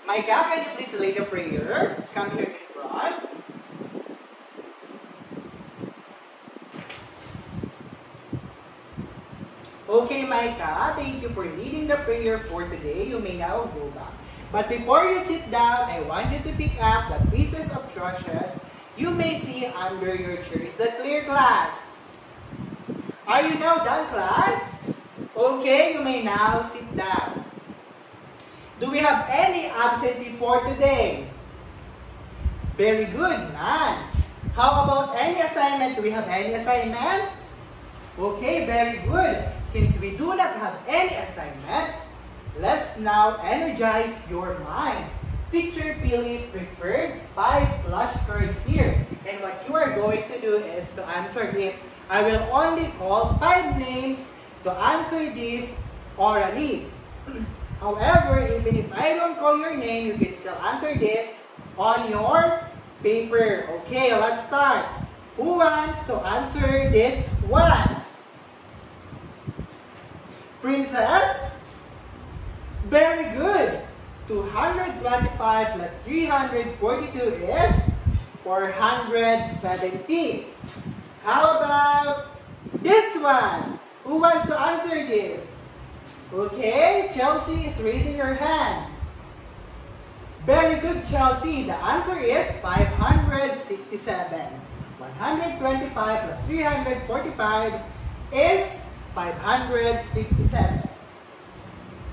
Micah, can you please lead the prayer? Come here in front. Okay, Micah, thank you for leading the prayer for today. You may now go back. But before you sit down, I want you to pick up the pieces of trushes you may see under your chair. Is that clear, class? Are you now done, class? Okay, you may now sit down. Do we have any absentee for today? Very good, none. How about any assignment? Do we have any assignment? Okay, very good. Since we do not have any assignment, let's now energize your mind. Teacher Philip prepared 5 flashcards here. And what you are going to do is to answer it. I will only call 5 names to answer this orally. However, even if I don't call your name, you can still answer this on your paper. Okay, let's start. Who wants to answer this one? Princess? Very good. 225 plus 342 is 470. How about this one? Who wants to answer this? Okay, Chelsea is raising her hand. Very good, Chelsea. The answer is 567. 125 plus 345 is 567.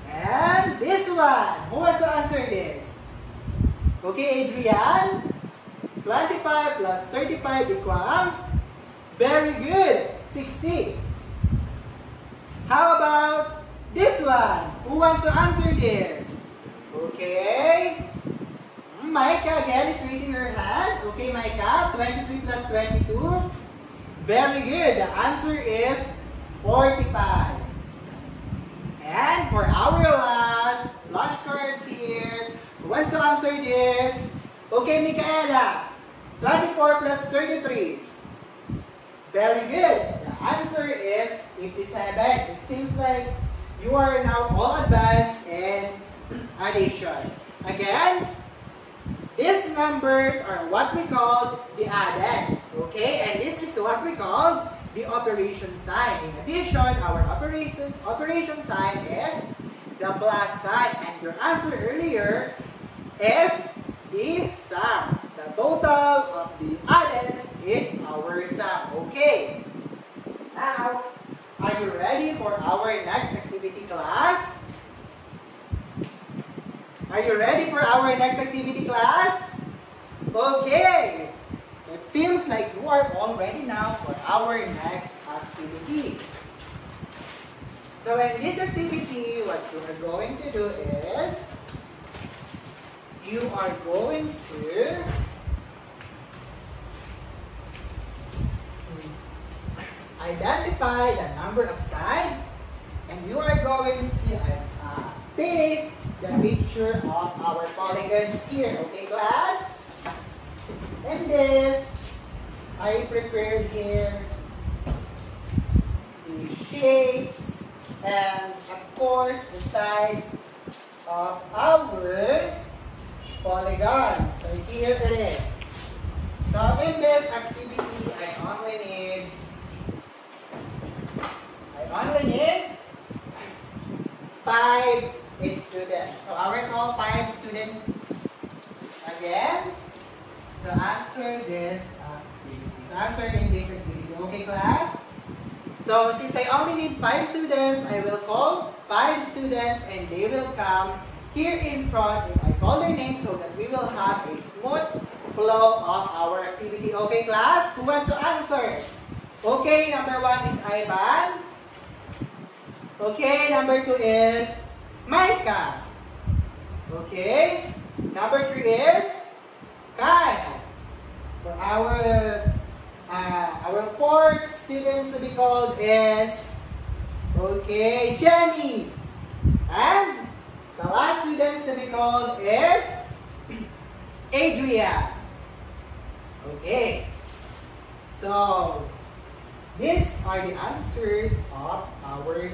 And this one, who wants to answer this? Okay, Adrian. 25 plus 35 equals, very good, 60. How about this one? Who wants to answer this? Okay. Micah again is raising her hand. Okay, Micah, 23 plus 22. Very good. The answer is 45. And for our last flashcards here, who wants to answer this? Okay, Micaela, 24 plus 33. Very good. The answer is 57. It seems like you are now all advanced in addition. Again, these numbers are what we call the addends. Okay, and this is what we call the operation sign. In addition, our operation sign is the plus sign. And your answer earlier is the sum. The total of the addends is our sum. Okay. Now, are you ready for our next activity, class? Are you ready for our next activity, class? Okay. It seems like you are all ready now for our next activity. So in this activity, what you are going to do is, you are going to identify the number of sides, and you are going to paste the picture of our polygons here. Okay, class? And this, I prepared here the shapes and of course the sides of our polygon. So here it is. So in this activity, I only need 5 students. So I will call 5 students again to answer this activity. To answer in this activity. Okay, class? So since I only need 5 students, I will call 5 students and they will come here in front if I call their names so that we will have a smooth flow of our activity. Okay, class? Who wants to answer? Okay, number 1 is Ivan. Okay, number 2 is Micah. Okay, number 3 is Kyle. For our 4th students to be called is, okay, Jenny. And the last students to be called is Adria. Okay. So, these are the answers of our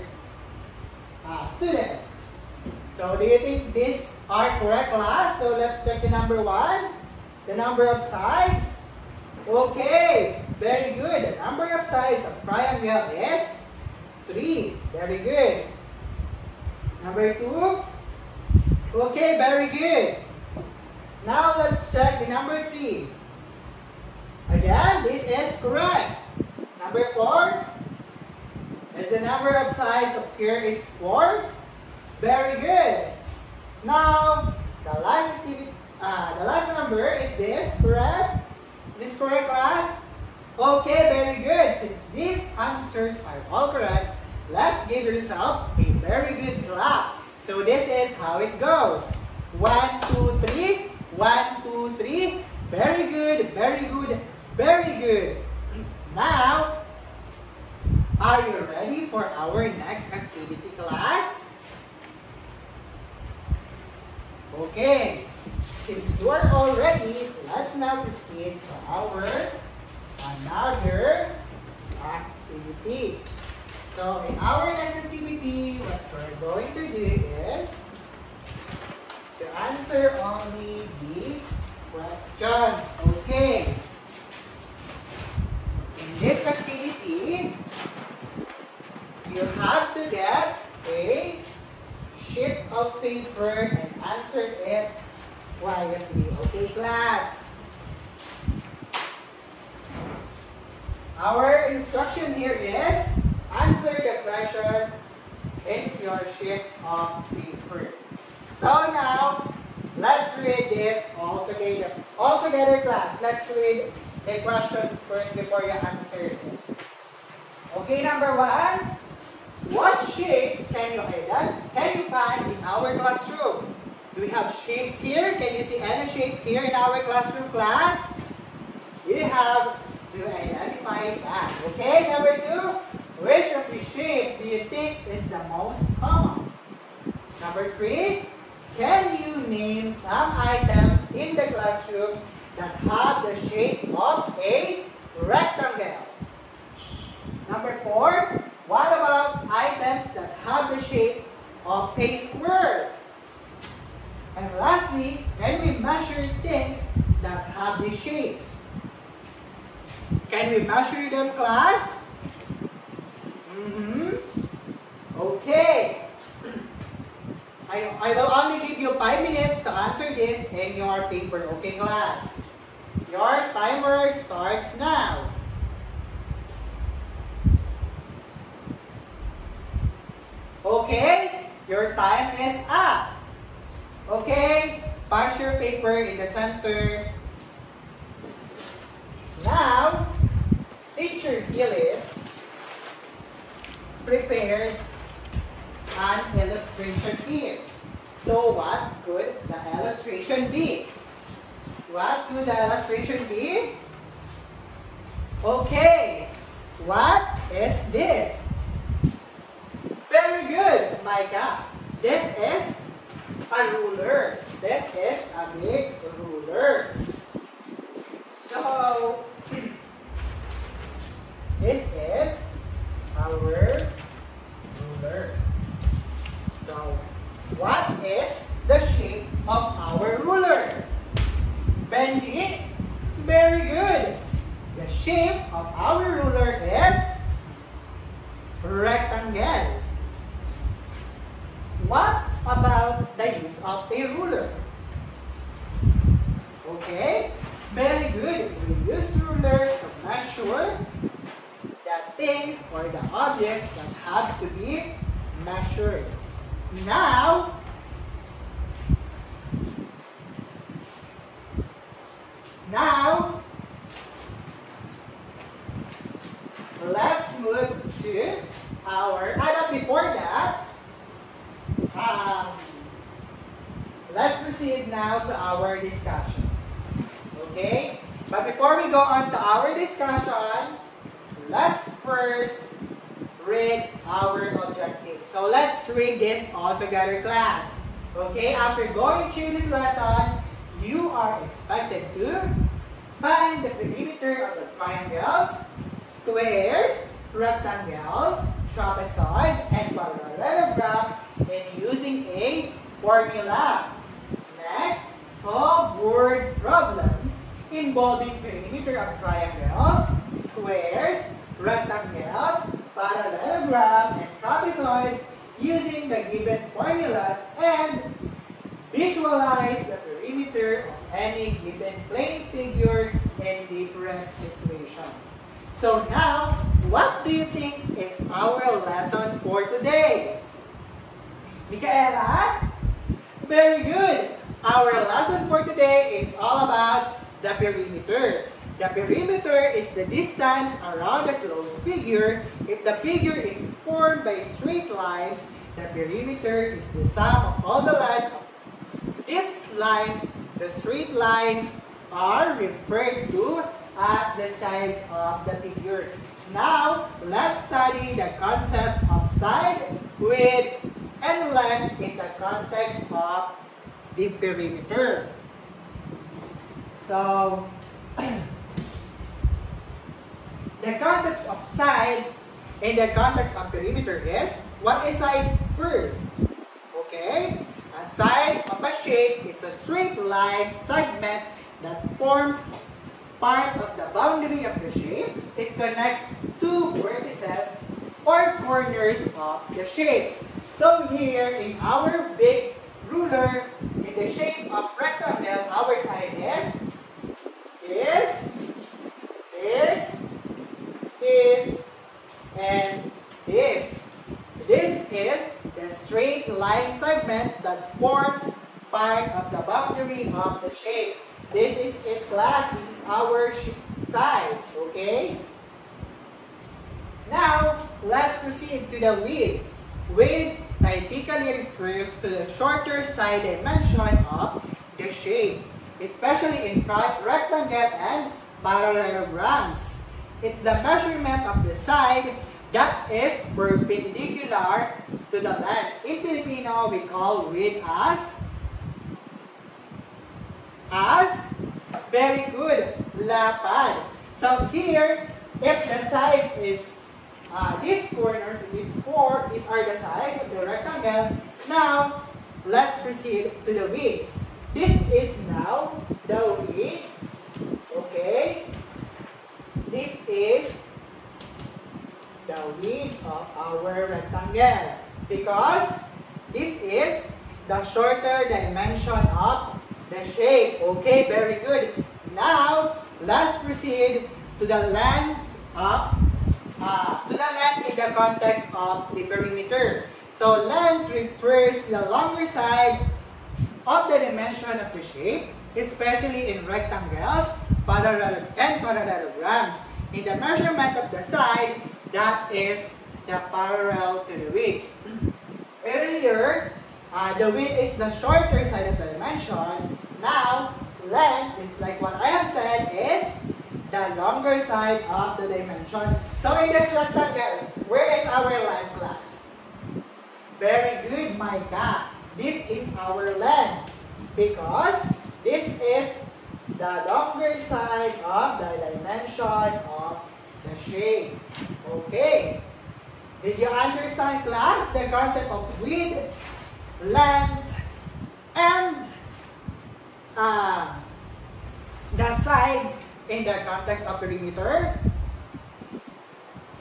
students. So, do you think these are correct, class. So let's check the number 1. The number of sides. Okay, very good. The number of sides of triangle is 3. Very good. Number 2. Okay, very good. Now let's check the number 3. Again, this is correct. Number 4. Is the number of sides of here is 4. Very good. Now, the last activity, the last number is this, correct? Is this correct, class? Okay, very good. Since these answers are all correct, let's give yourself a very good clap. So this is how it goes. 1, 2, 3. 1, 2, 3. Very good, very good, very good. Now, are you ready for our next activity, class? Okay. Since you are all ready, let's now proceed to our another activity. So, in our next activity, what we're going to do is to answer only the questions. Okay. In this activity, you have to get a sheet of paper and answer it quietly. Okay, class? Our instruction here is answer the questions in your sheet of paper. So now, let's read this all together. All together, class. Let's read the questions first before you answer this. Okay, number 1. What shapes can you find in our classroom? Do we have shapes here? Can you see any shape here in our classroom, class? You have to identify that. Okay, number 2. Which of these shapes do you think is the most common? Number 3. Can you name some items in the classroom that have the shape of a rectangle? Number 4. What about items that have the shape of a square? And lastly, can we measure things that have these shapes? Can we measure them, class? Okay. I will only give you 5 minutes to answer this in your paper. Okay, class? Your timer starts now. Okay, your time is up. Okay, punch your paper in the center. Now, teacher Gilip prepared an illustration here. So what could the illustration be? What could the illustration be? Okay, what is this? Very good, Micah. This is a ruler. This is a big ruler. So, this is our ruler. So, what is the shape of our ruler? Benji, very good. The shape of our ruler is rectangle. What about the use of a ruler? Okay, very good. We use ruler to measure the things or the objects that have to be measured. Now, let's move to our, before that, let's proceed now to our discussion. Okay? But before we go on to our discussion, let's first read our objective. So let's read this all together, class. Okay? After going through this lesson, you are expected to find the perimeter of the triangles, squares, rectangles, trapezoids, and parallelogram in using a formula. involving perimeter of triangles, squares, rectangles, parallelogram, and trapezoids using the given formulas and visualize the perimeter of any given plane figure in different situations. So now, what do you think is our lesson for today? Micaela? Very good! Our lesson for today is all about the perimeter. The perimeter is the distance around a closed figure. If the figure is formed by straight lines, the perimeter is the sum of all the length of these lines. The straight lines are referred to as the sides of the figure. Now, let's study the concepts of side, width, and length in the context of the perimeter. So, the concept of side in the context of perimeter is, what is side first? Okay? A side of a shape is a straight line segment that forms part of the boundary of the shape. It connects two vertices or corners of the shape. So here in our big ruler, in the shape of rectangle, our side is and this. This is the straight line segment that forms part of the boundary of the shape. This is it, class. This is our side. Okay? Now, let's proceed to the width. Width typically refers to the shorter side dimension of the shape, especially in rectangle and parallelograms. It's the measurement of the side that is perpendicular to the length. In Filipino, we call width as very good, lapad. So here, if the size is these corners, these are the sides of the rectangle. Now, let's proceed to the width. This is now the width. Okay? This is the width of our rectangle because this is the shorter dimension of the shape. Okay, very good. Now, let's proceed to the length of in the context of the perimeter. So, length refers to the longer side of the dimension of the shape, especially in rectangles and parallelograms. In the measurement of the side, that is the parallel to the width. Earlier, the width is the shorter side of the dimension. Now, length is like what I have said is the longer side of the dimension. So in this rectangle, where is our length, class? Very good, Micah. This is our length because this is the longer side of the dimension of the shape. Okay. Did you understand, class, the concept of width, length, and the side in the context of perimeter?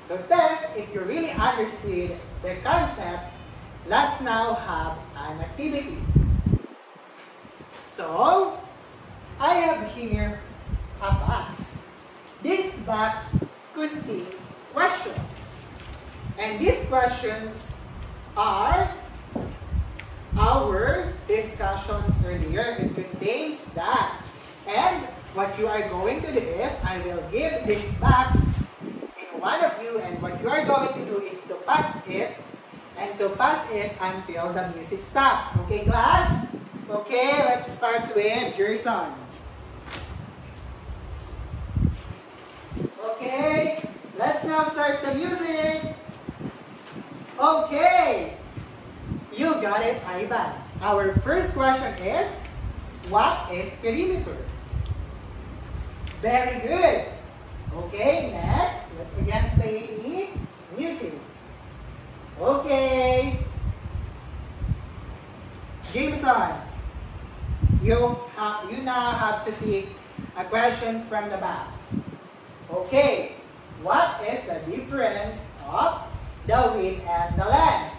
To test if you really understood the concept, let's now have an activity. So, I have here a box. This box contains questions. And these questions are our discussions earlier. It contains that. And what you are going to do is, I will give this box in one of you, and what you are going to do is to pass it, and to pass it until the music stops. Okay, class? Okay, let's start with Jerson. Okay, let's now start the music. Okay, you got it, Ivan. Our first question is, what is perimeter? Very good. Okay, next, let's again play the music. Okay, Jameson, you now have to pick questions from the box. Okay, what is the difference of the width and the length?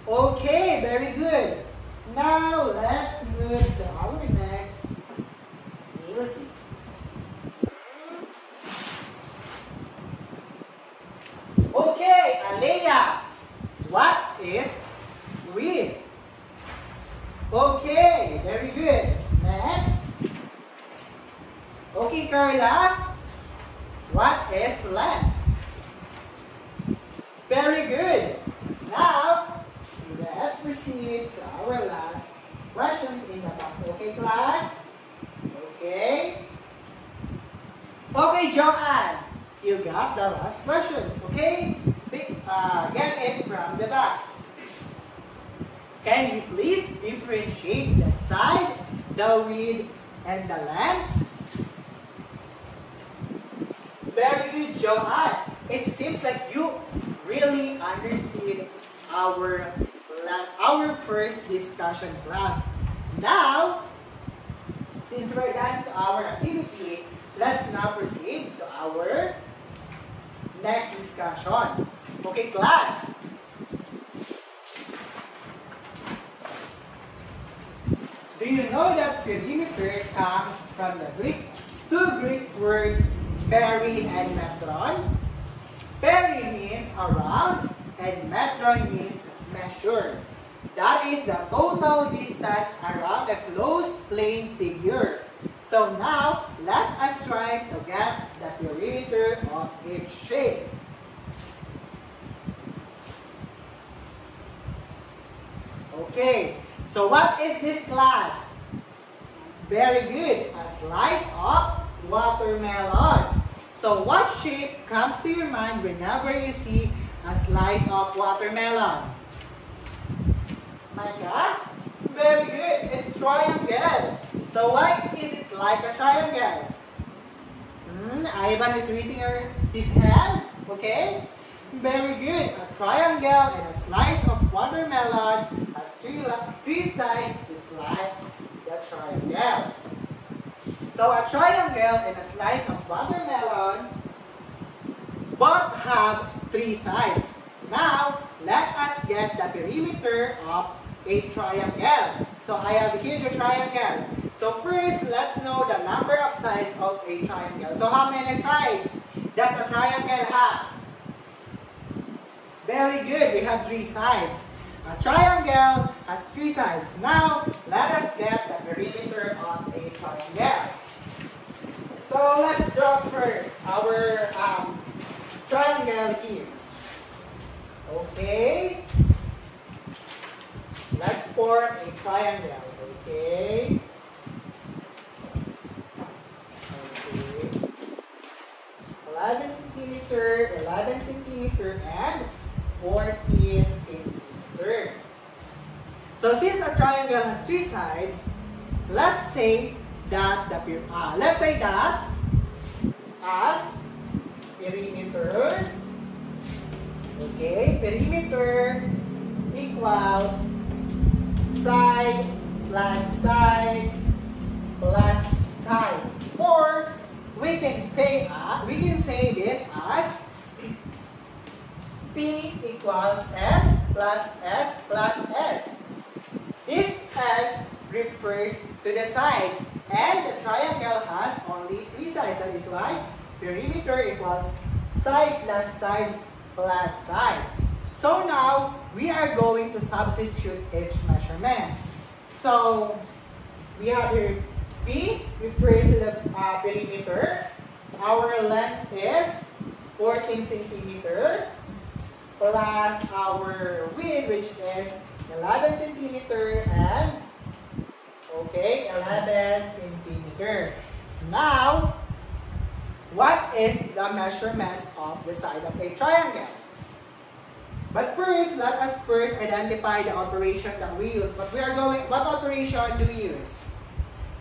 Okay, very good. Now, let's move to our next equation. Okay, Alea, what is width? Okay, very good. Next. Okay, Carla, what is length? Very good. Now, let's proceed to our last questions in the box. Okay, class? Okay. Okay, Joanne, you got the last questions. Okay? Get it from the box. Can you please differentiate the side, the width, and the length? Very good, Joanne. It seems like you really understood our first discussion class. Now, since we're done to our activity, let's now proceed to our next discussion. Okay, class. Do you know that perimeter comes from the two Greek words peri and metron? Peri means around and metron means measure. That is the total distance around a closed plane figure. So now, let us try to get the perimeter of each shape. Okay, so what is this, class? Very good, a slice of watermelon. So what shape comes to your mind whenever you see a slice of watermelon? Micah? Very good, it's triangle. So why is it like a triangle? Ivan is raising his hand. Okay? Very good. A triangle and a slice of watermelon has three sides just like the triangle. So a triangle and a slice of watermelon both have three sides. Now, let us get the perimeter of a triangle. So I have here the triangle. So first, let's know the number of sides of a triangle. So how many sides does a triangle have? Very good, we have three sides. A triangle has three sides. Now, let us get the perimeter of a triangle. So let's draw first our triangle here. Okay. Let's form a triangle. Okay. 11 centimeter, and 14 centimeter. So since a triangle has three sides, let's say that as perimeter. Okay, perimeter equals side plus side plus side. Or we can say this as P equals S plus S plus S. This S refers to the sides, and the triangle has only three sides. That is why perimeter equals side plus side plus side. So now we are going to substitute each measurement. So we have here P refers to the perimeter. Our length is 14 centimeter plus our width, which is 11 centimeter and 11 centimeter. Now, what is the measurement of the side of a triangle? But first, let us identify the operation that we use. What operation do we use?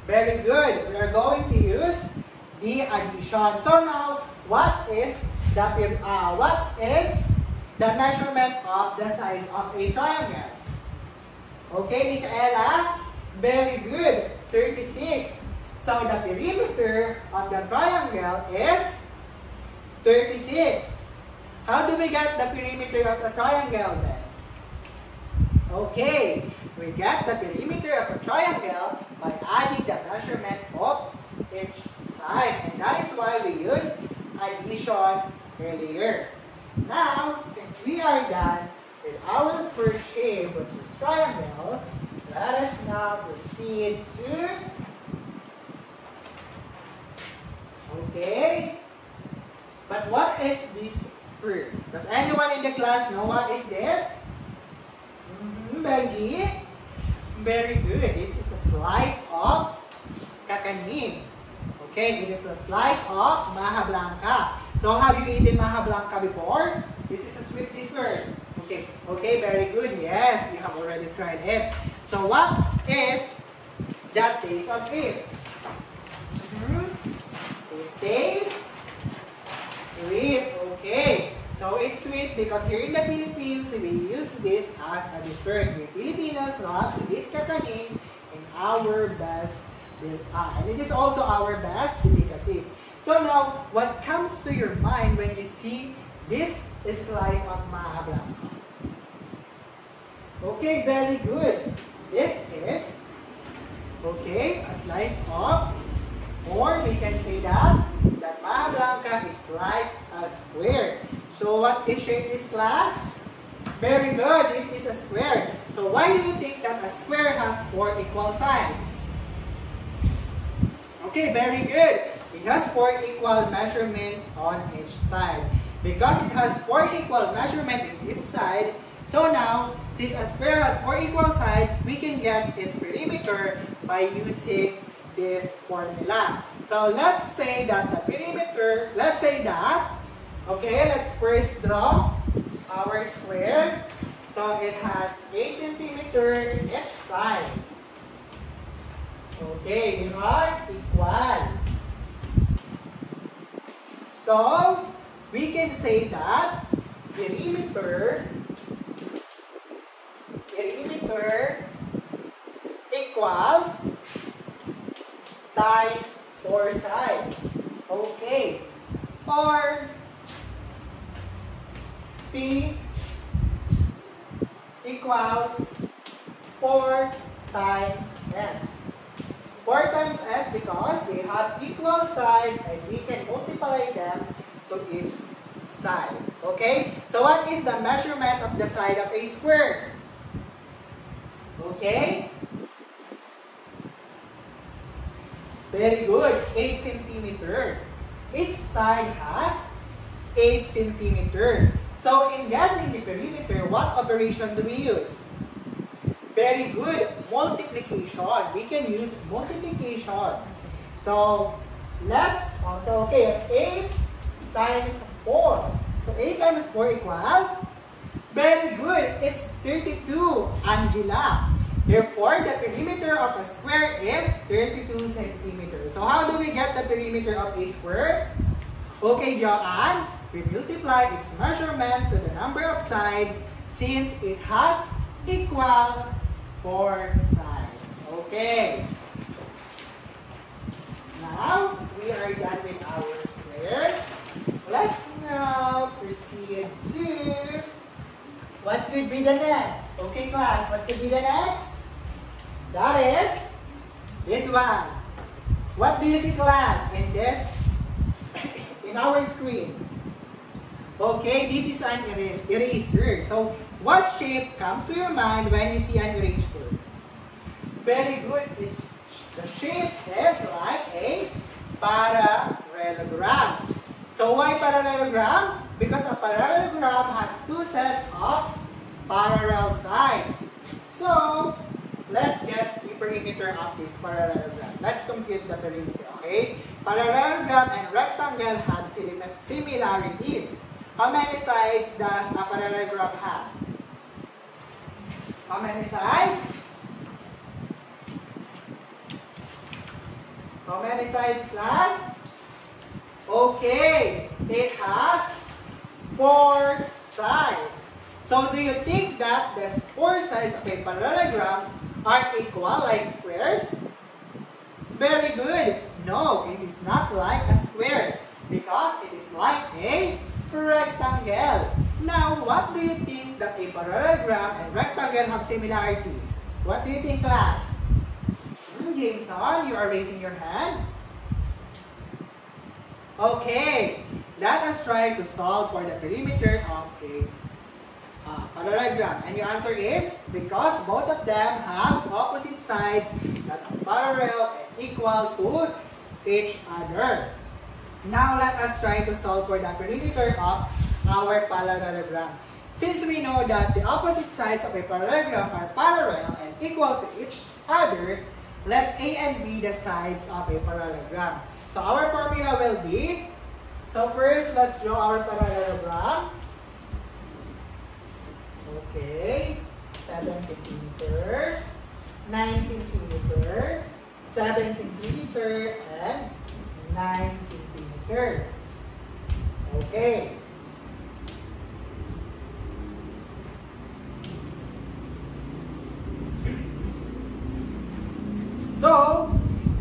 Very good. We are going to use the addition. So now, what is the measurement of the sides of a triangle? Okay, Michaela? Very good. 36. So the perimeter of the triangle is 36. How do we get the perimeter of the triangle then? Okay, we get the perimeter of a triangle by adding the measurement of each side. And that is why we used addition earlier. Now, since we are done with our first shape, which is triangle, let us now proceed to, okay, but what is this first? Does anyone in the class know what is this? Benji? Very good. This is a slice of kakanin. Okay, it is a slice of maja blanca. So have you eaten maja blanca before? This is a sweet dessert. Okay, okay, very good. Yes, you have already tried it. So what is the taste of it? It tastes sweet. Okay. So it's sweet because here in the Philippines, we use this as a dessert. We Filipinos love to eat kakanin in our best and it is also our best delicacies. So now, what comes to your mind when you see this slice of maja blanca? Okay, very good. This is, okay, a slice of, or we can say that maja blanca is like a square. So what is shape this class? Very good. This is a square. So why do you think that a square has 4 equal sides? Okay, very good. It has 4 equal measurement on each side. Because it has 4 equal measurement in each side, so now, since a square has 4 equal sides, we can get its perimeter by using this formula. So let's say that the perimeter, let's say that, okay, let's first draw our square. So it has 8 centimeters in each side. Okay, they are equal. So we can say that perimeter equals times 4 sides. Okay. Or P equals 4 times S. 4 times S because they have equal sides and we can multiply them to each side. Okay? So what is the measurement of the side of a square? Okay? Very good. 8 centimeters. Each side has 8 centimeters. So in getting the perimeter, what operation do we use? Very good. Multiplication. We can use multiplication. So let's also, okay, 8 times 4. So 8 times 4 equals, very good, it's 32, Angela. Therefore, the perimeter of a square is 32 centimeters. So how do we get the perimeter of a square? Okay, Joanne, we multiply its measurement to the number of sides since it has equal 4 sides. Okay. Now, we are done with our square. Let's now proceed to what could be the next. Okay, class, what could be the next? That is this one. What do you see, class, in this, in our screen? Okay, this is an eraser. So, what shape comes to your mind when you see an eraser? Very good. The shape is like a parallelogram. So, why parallelogram? Because a parallelogram has 2 sets of parallel sides. So, let's guess the perimeter of this parallelogram. Let's compute the perimeter, okay? Parallelogram and rectangle have similarities. How many sides does a parallelogram have? How many sides? How many sides, class? Okay, it has 4 sides. So do you think that the 4 sides of a parallelogram are equal like squares? Very good. No, it is not like a square because it is like a rectangle. Now, what do you think that a parallelogram and rectangle have similarities? What do you think, class? Jameson, you are raising your hand. Okay, let us try to solve for the perimeter of a parallelogram. And your answer is because both of them have opposite sides that are parallel and equal to each other. Now let us try to solve for the perimeter of our parallelogram. Since we know that the opposite sides of a parallelogram are parallel and equal to each other, let A and B the sides of a parallelogram. So our formula will be, so first let's draw our parallelogram. Okay, 7 centimeter, 9 centimeter, 7 centimeter, and 9 centimeter. Okay. So,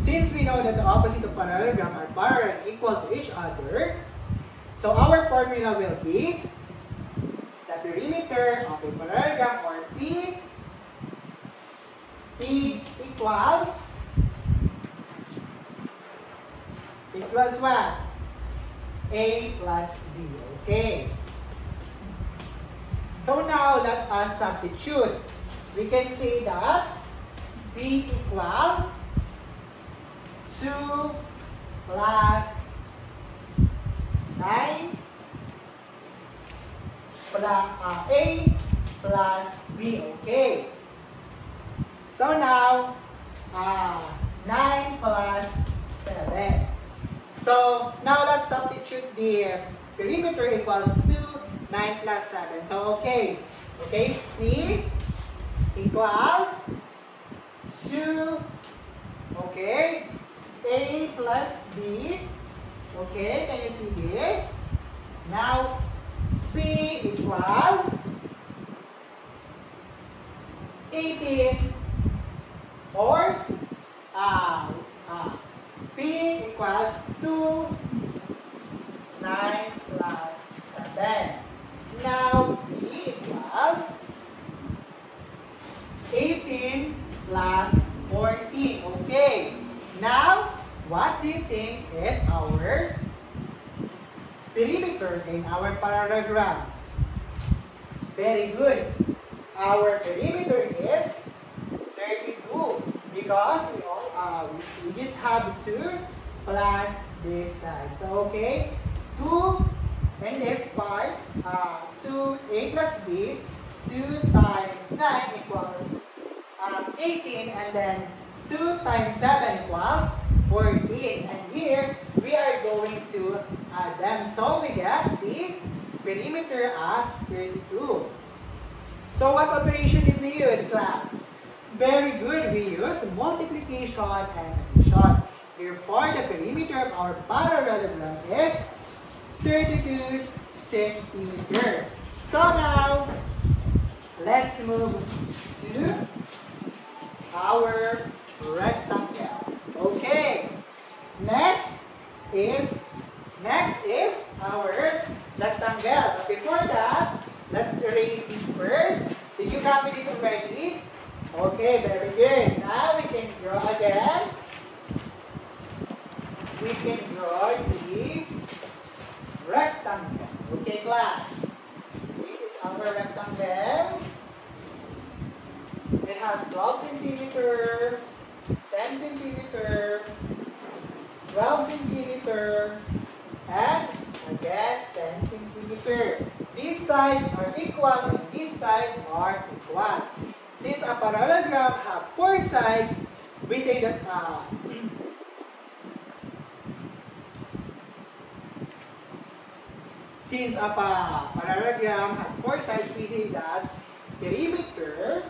since we know that the opposite of parallelogram are parallel and equal to each other, so our formula will be the perimeter of a parallelogram, or P equals what? A plus B. Okay. So now let us substitute. We can say that B equals 2 plus 9 plus A plus B. Okay. So now 9 plus 7. So now let's substitute the perimeter equals 2, 9 plus 7. So okay. Okay, P equals 2, okay, A plus B, okay, can you see this? Now, P equals 18, or P equals 2, 9 plus 7. Now, P equals 18 plus 14. Okay. Now, what do you think is our perimeter in our parallelogram? Very good. Our perimeter is 32 because we just have 2 plus this side. So, okay. 2 in this part, 2, A plus B, 2 times 9 equals 18, and then 2 times 7 equals 14. And here, we are going to add them. So, we get the perimeter as 32. So, what operation did we use, class? Very good. We used multiplication and addition. Therefore, the perimeter of our parallelogram is 32 centimeters. So, now, let's move to our rectangle. Okay. Next is our rectangle. But before that, let's erase this first. Did you copy this already? Okay, very good. Now we can draw again. We can draw the rectangle. Okay, class. This is our rectangle. It has 12 centimeter, 10 centimeter, 12 centimeter, and again 10 centimeter. These sides are equal and these sides are equal. Since a parallelogram have 4 sides, we say that since a parallelogram has 4 sides, we say that perimeter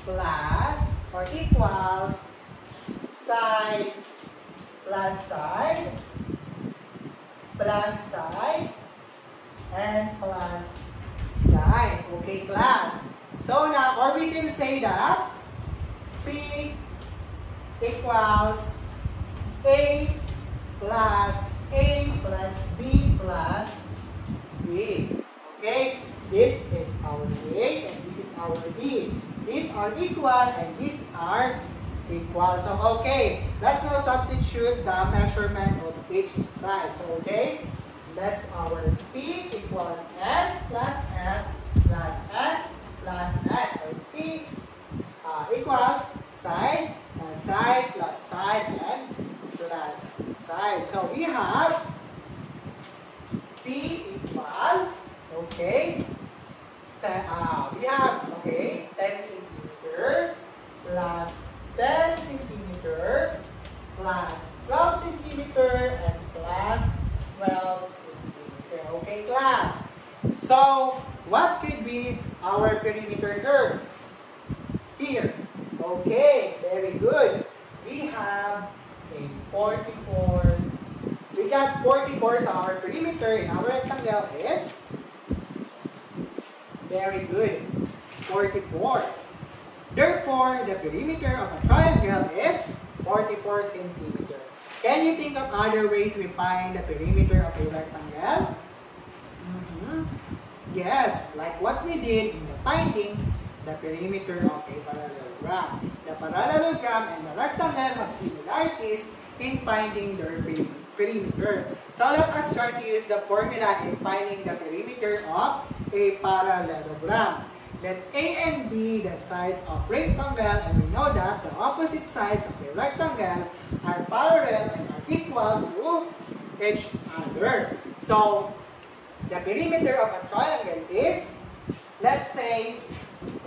plus or equals side plus side plus side and plus side. Okay, class. So now, or we can say that P equals A plus B plus B. Okay? This is our A and this is our B. These are equal and these are equal. So, okay, let's now substitute the measurement of each side. So, okay, that's our P equals S plus S plus S plus S. Or P equals side plus side plus side and plus side. So, we have P equals, okay, so, we have, okay, 10 centimeter plus 10 centimeter plus 12 centimeter and plus 12 centimeter. Okay, class. So, what could be our perimeter curve? Here. Okay, very good. We have a 44. We got 44, so our perimeter in our rectangle is very good, 44. Therefore, the perimeter of a triangle is 44 centimeter. Can you think of other ways we find the perimeter of a rectangle? Yes, like what we did in the finding the perimeter of a parallelogram. The parallelogram and the rectangle have similarities in finding their perimeter. So let us try to use the formula in finding the perimeter of a parallelogram. Let A and B the sides of rectangle, and we know that the opposite sides of the rectangle are parallel and are equal to each other. So the perimeter of a triangle is, let's say,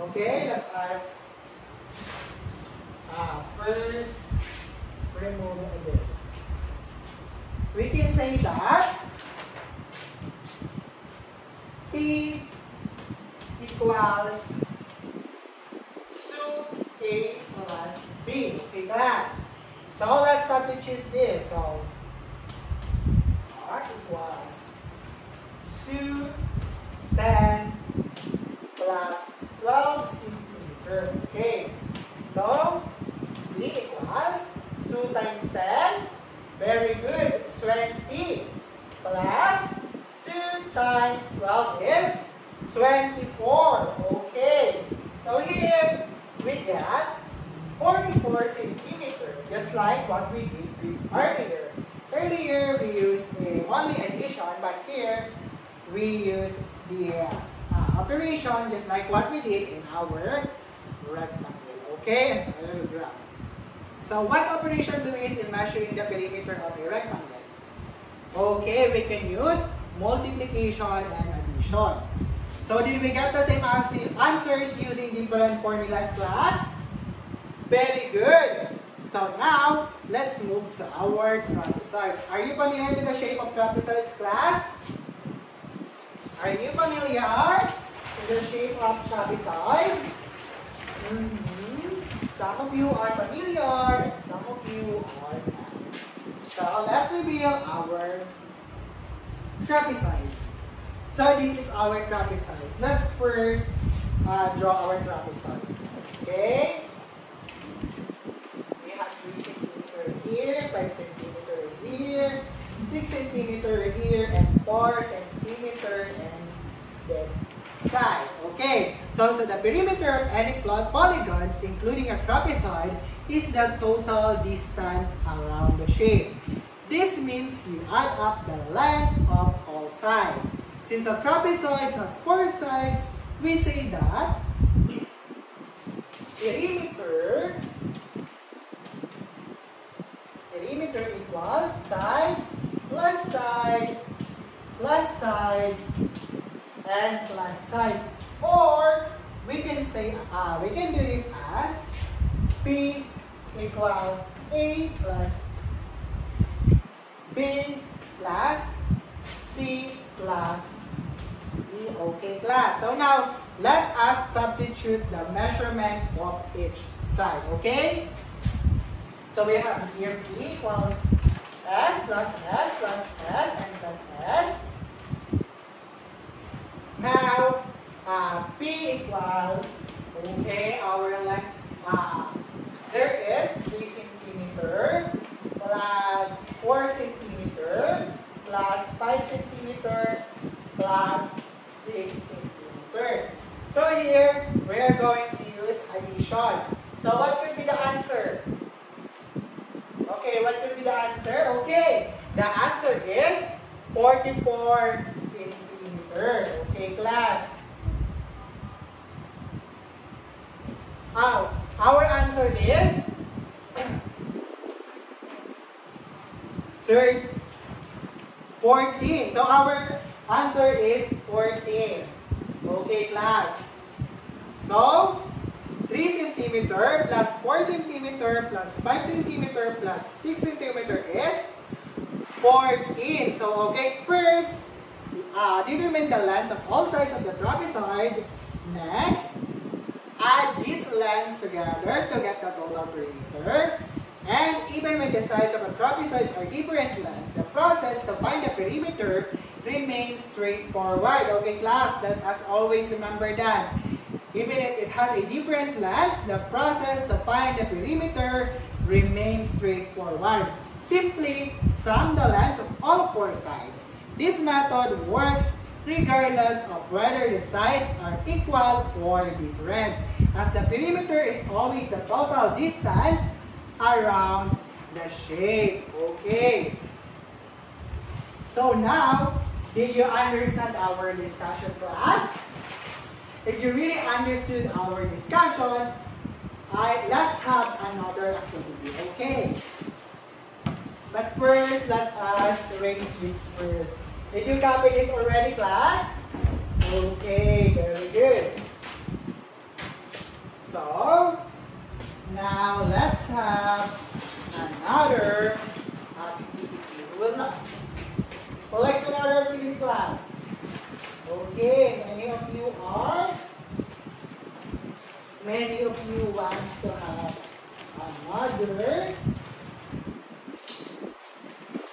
okay, let's ask, first remove this. We can say that P equals 2A plus B. Okay, class. So let's substitute this. So R equals 2 10 plus 12 centimeter. Okay. So B equals 2 times 10. Very good. 20 plus 2 times 12 is 24. Okay. So here we got 44 centimeter, just like what we did earlier. Earlier we used the only addition, but here we use the operation just like what we did in our rectangle. Okay, and parallelogram. So what operation do we use in measuring the perimeter of a rectangle? Okay, we can use multiplication and addition. So did we get the same answers using different formulas, class? Very good. So now, let's move to our trapezoid. Are you familiar with the shape of trapezoids, class? Are you familiar with the shape of trapezoids? Some of you are familiar, and some of you are not. So let's reveal our trapezoids. So this is our trapezoids. Let's first draw our trapezoids. Okay? We have 3 centimeter here, 5 centimeter here, 6 centimeter here, and 4 centimeter in this side. Okay? So the perimeter of any polygons, including a trapezoid, is the total distance around the shape. This means you add up the length of all sides. Since a trapezoid has 4 sides, we say that perimeter equals side plus side plus side and plus side. Or we can say we can do this as P equals A plus B plus C plus D. Okay, class. So now, let us substitute the measurement of each side. Okay? So we have here P equals S plus S plus S and plus S. Now, P equals, okay, our length, So what could be the answer? Okay, what could be the answer? Okay, the answer is 44 centimeters. Okay, class. Our answer is 14. So our answer is 14. Okay, class. So 3 centimeter plus 4 centimeter plus 5 centimeter plus 6 centimeter is 14. So, okay, first, determine the length of all sides of the trapezoid. Next, add these lengths together to get the total perimeter. And even when the sides of a trapezoid are different length, the process to find the perimeter remains straightforward. Okay, class, let us always remember that. Even if it has a different length, the process to find the perimeter remains straightforward. Simply sum the lengths of all four sides. This method works regardless of whether the sides are equal or different, as the perimeter is always the total distance around the shape. Okay. So now, did you understand our discussion, class? If you really understood our discussion, let's have another activity, okay? But first, let us arrange this first. Did you copy this already, class? Okay, very good. So, now let's have another activity. Well, let's another activity, class. Okay, many of you want to have another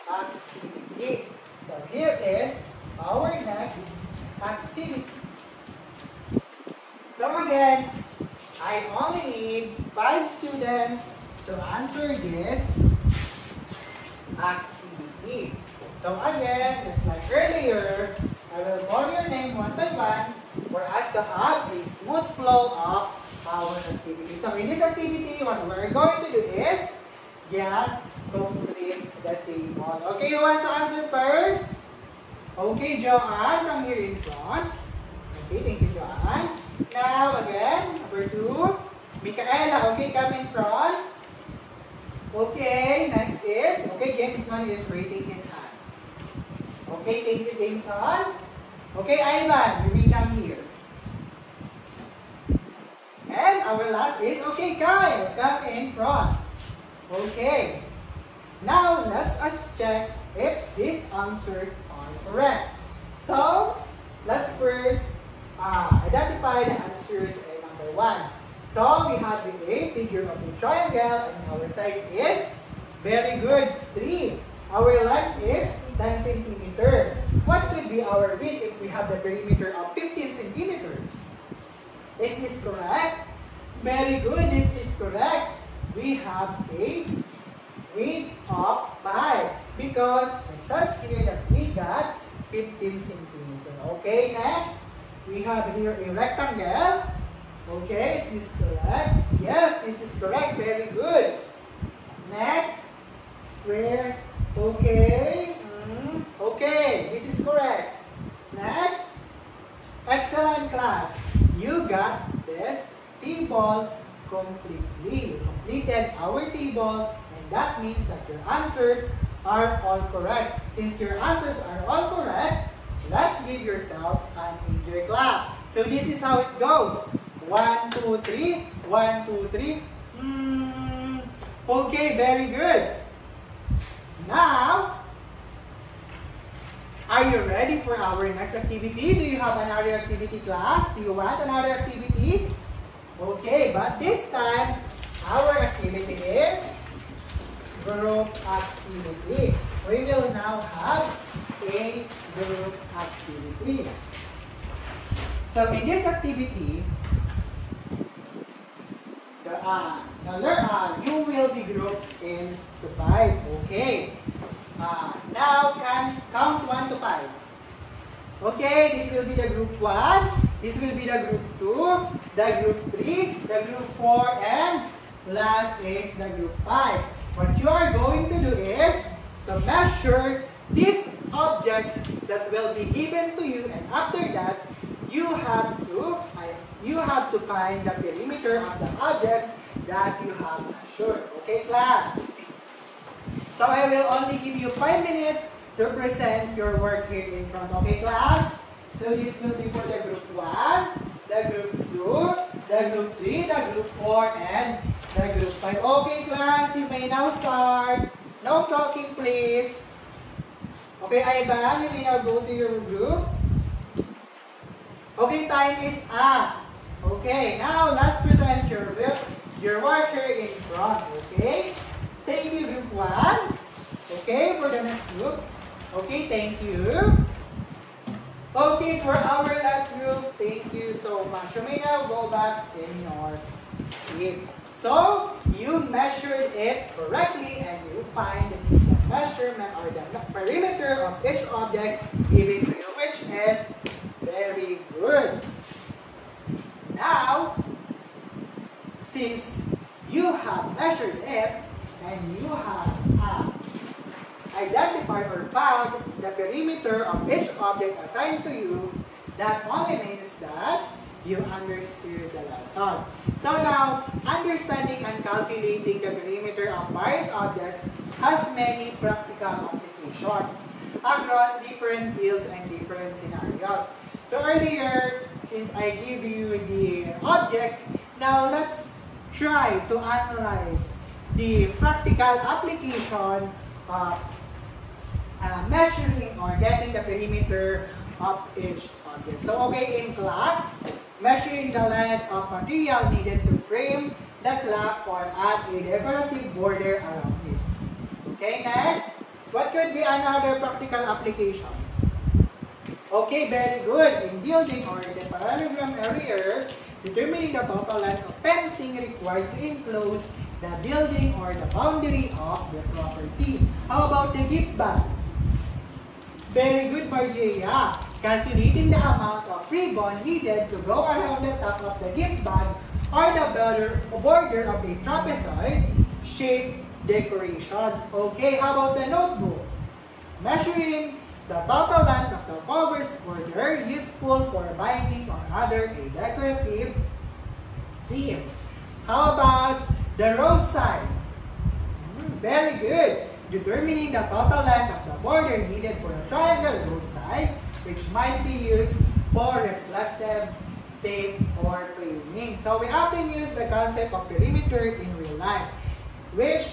activity. So here is our next activity. So again, I only need 5 students to answer this activity. So again, just like earlier, I will call your name one by one for us to have a smooth flow of our activity. So in this activity, what we're going to do is just complete the table. Okay, who wants to answer first? Okay, Joanne, come here in front. Okay, thank you, Joanne. Now again, number 2, Micaela, okay, come in front. Okay, next is, okay, Jameson is raising his hand. Okay, thank you, Jameson. Okay, Ivan, you may come here. And our last is, okay, Kyle, come in front. Okay. Now, let's check if these answers are correct. So, let's first identify the answers in number 1. So, we have the A, figure of the triangle, and our size is, very good, 3. Our length is 10 centimeters. What would be our width if we have the perimeter of 15 centimeters? Is this correct? Very good, this is correct. We have a width of 5 because it says here that we got 15 centimeters. Okay, next, we have here a rectangle. Okay, is this correct? Yes, this is correct. Very good. Next, square. Okay. Okay, this is correct. Next, excellent, class. You got this table completely. You completed our table, and that means that your answers are all correct. Since your answers are all correct, let's give yourself an ear clap. So this is how it goes. 1, 2, 3. 1, 2, 3. Okay, very good. Now, are you ready for our next activity? Do you have another activity, class? Do you want another activity? Okay, but this time, our activity is group activity. We will now have a group activity. So in this activity, you will be grouped into 5. Okay. Now count 1 to 5. Okay, this will be the group 1, this will be the group 2, the group 3, the group 4, and Last is the group 5. What you are going to do is to measure these objects that will be given to you, and after that, you have to find the perimeter of the objects that you have measured. Okay, class? So I will only give you 5 minutes to present your work here in front. Okay, class? So this will be for the group 1, the group 2, the group 3, the group 4, and the group 5. Okay, class, you may now start. No talking, please. Okay, Ivan, you may now go to your group. Okay, time is up. Okay, now let's present your work here in front. Okay, thank you, group 1. Okay, for the next group. Okay, thank you. Okay, for our last group, thank you so much. You may now go back in your seat. So, you measured it correctly and you find the measurement or the perimeter of each object given to you, which is very good. Now, since you have measured it and you have identified or found the perimeter of each object assigned to you, that only means that you understood the lesson. So now, understanding and calculating the perimeter of various objects has many practical applications across different fields and different scenarios. So earlier, since I give you the objects, now let's try to analyze the practical application of measuring or getting the perimeter of each object. So okay, in clock, measuring the length of material needed to frame the clock or add a decorative border around it. Okay, next, what could be another practical applications? Okay, very good. In building or the parallelogram earlier, determining the total length of fencing required to enclose the building or the boundary of the property. How about the gift bag? Very good, Marjea. Calculating the amount of ribbon needed to go around the top of the gift bag or the border of a trapezoid-shaped decorations. Okay, how about the notebook? Measuring the total length of the cover's border useful for binding or other a decorative seal. How about the roadside? Very good. Determining the total length of the border needed for a triangle roadside, which might be used for reflective tape or framing. So we often use the concept of perimeter in real life, which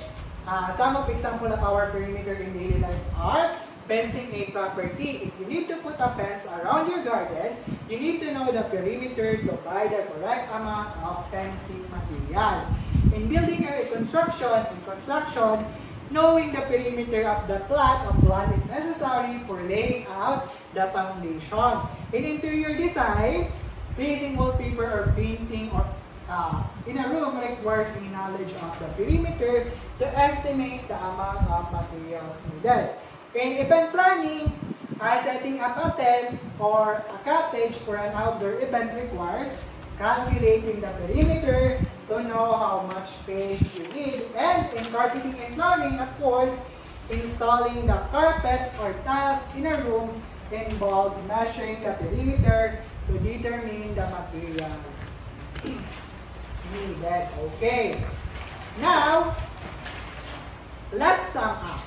some of example of our perimeter in daily lives are fencing a property. If you need to put a fence around your garden, you need to know the perimeter to buy the correct amount of fencing material. In building a construction, knowing the perimeter of the plot of land is necessary for laying out the foundation. In interior design, placing wallpaper or painting or in a room requires a knowledge of the perimeter to estimate the amount of materials needed. In event planning, setting up a tent or a cottage for an outdoor event requires calculating the perimeter to know how much space you need. And in carpeting and flooring, of course, installing the carpet or tiles in a room involves measuring the perimeter to determine the material needed. Okay. Now, let's sum up.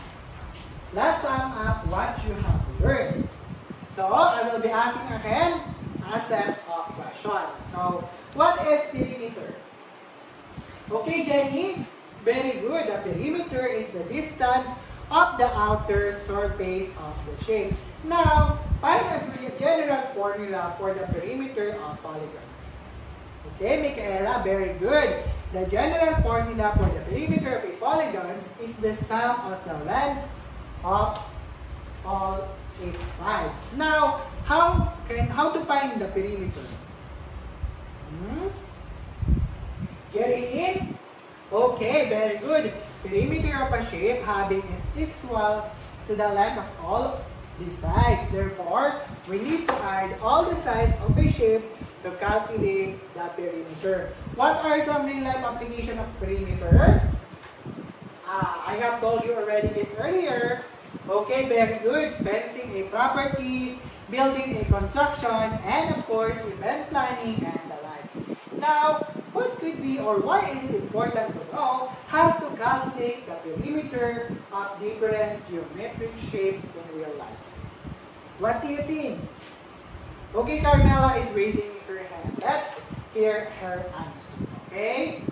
Let's sum up what you have learned. So, I will be asking again a set of questions. So, what is perimeter? Okay, Jenny? Very good. The perimeter is the distance of the outer surface of the shape. Now, find a general formula for the perimeter of polygons. Okay, Michaela, very good. The general formula for the perimeter of a polygon is the sum of the lengths of all its sides. Now, how to find the perimeter? Jerry? Okay, very good. Perimeter of a shape having its equal to the length of all the sides. Therefore, we need to add all the sides of a shape to calculate the perimeter. What are some real-life application of perimeter? I have told you already this earlier. Okay, very good. Fencing a property, building a construction, and of course, event planning and the likes. Now, what could be or why is it important to know how to calculate the perimeter of different geometric shapes in real life? What do you think? Okay, Carmela is raising her hand. Let's hear her answer. Okay?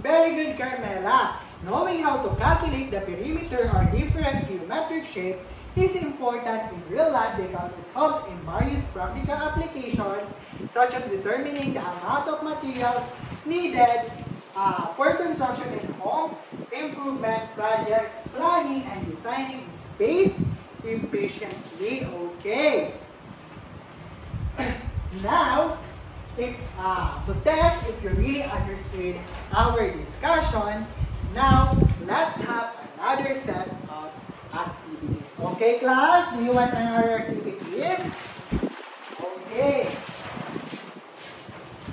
Very good, Carmela. Knowing how to calculate the perimeter of different geometric shapes is important in real life because it helps in various practical applications such as determining the amount of materials needed for construction in home improvement projects, planning and designing space efficiently. Okay. Now, to test if you really understood our discussion, now let's have another set of activities. Okay, class? Do you want another activities? Okay.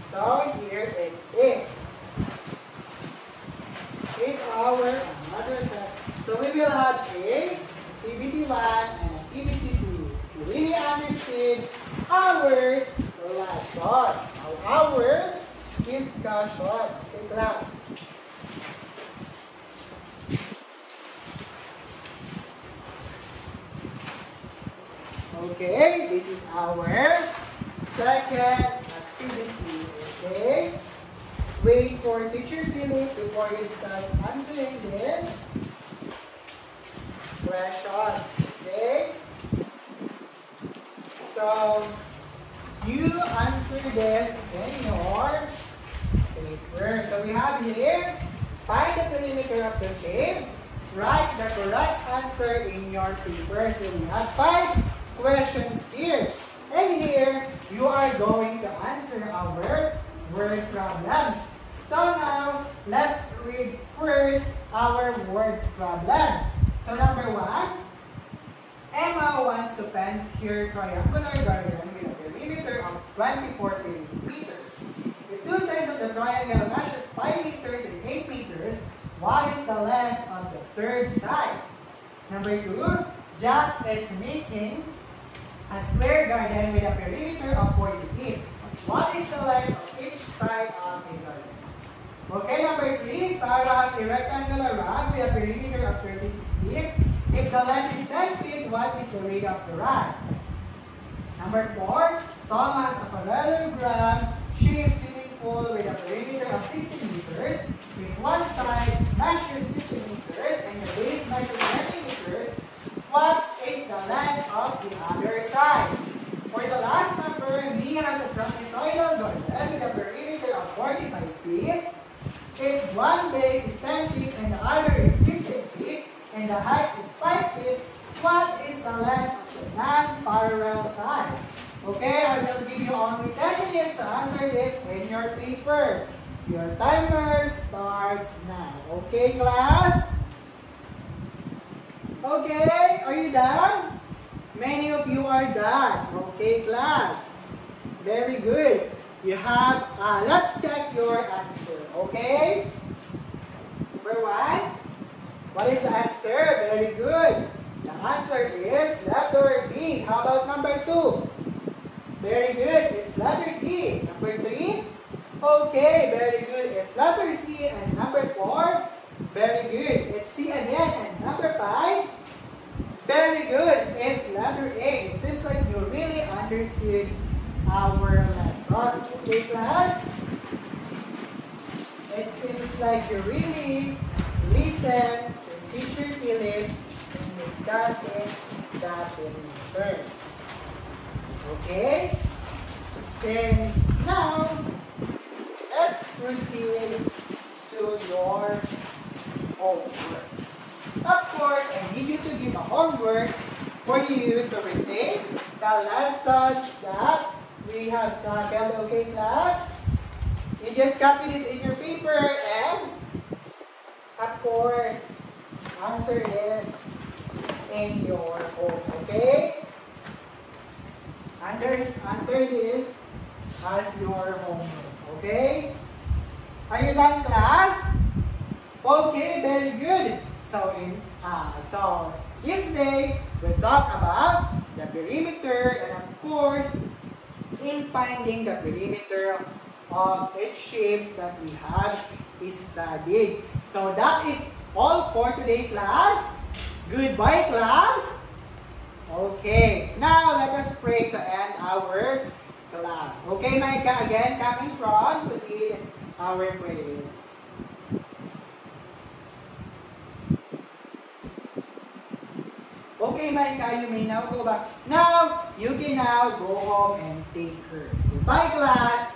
So here it is. Is our another set. So we will have a activity 1 and activity 2. You really understood our lesson, our discussion. Okay, class? Okay, this is our second activity. Okay, wait for teacher Philip before you start answering this question. Okay, so you answer this in your paper. So we have here, find the perimeter of the shapes. Write the correct answer in your paper. So we have 5 questions here. And here, you are going to answer our word problems. So now, let's read first our word problems. So number 1, Emma wants to fence her triangular garden with a perimeter of 24 meters. If two sides of the triangle measures 5 meters and 8 meters, what is the length of the third side? Number 2, Jack is making a square garden with a perimeter of 40 feet. What is the length of each side of a garden? Okay, number 3, Sarah has a rectangular rod with a perimeter of 36 feet. If the length is 10 feet, what is the weight of the rod? Number 4, Tom has a parallelogram shaped swimming pool with a perimeter of 60 meters. If one side measures 50 meters and the base measures 20 meters, what is the length of the other side? For the last number, Mia has a trapezoidal garden with a perimeter of 45 feet. If one base is 10 feet and the other is 15 feet, and the height is 5 feet, what is the length of the non-parallel side? Okay, I will give you only 10 minutes to answer this in your paper. Your timer starts now. Okay, class? Okay, are you done? Many of you are done. Okay, class. Very good. You have, let's check your answer. Okay? Number 1. What is the answer? Very good. The answer is letter B. How about number 2? Very good. It's letter D. Number 3? Okay, very good. It's letter C. And number 4? Very good. It's C again. And number 5? Very good. It's letter A. It seems like you really understood our lesson. Okay, class? It seems like you really listen to Teacher Philip in discussing the perimeter. Okay? Since now, let's proceed to your homework. Of course, I need you to give a homework for you to retain the lessons that we have tackled. Okay, class? You just copy this in your paper and, of course, answer this in your home. Okay? Answer this as your homework. Okay? Are you done, class? Okay, very good. So this day we'll talk about the perimeter and of course in finding the perimeter of each shapes that we have studied. So that is all for today, class. Goodbye, class. Okay, now let us pray to end our class. Okay, Micah, again, come in front to lead our prayer. Okay, Micah, you may now go back. Now, you can now go home and take her. Goodbye, class.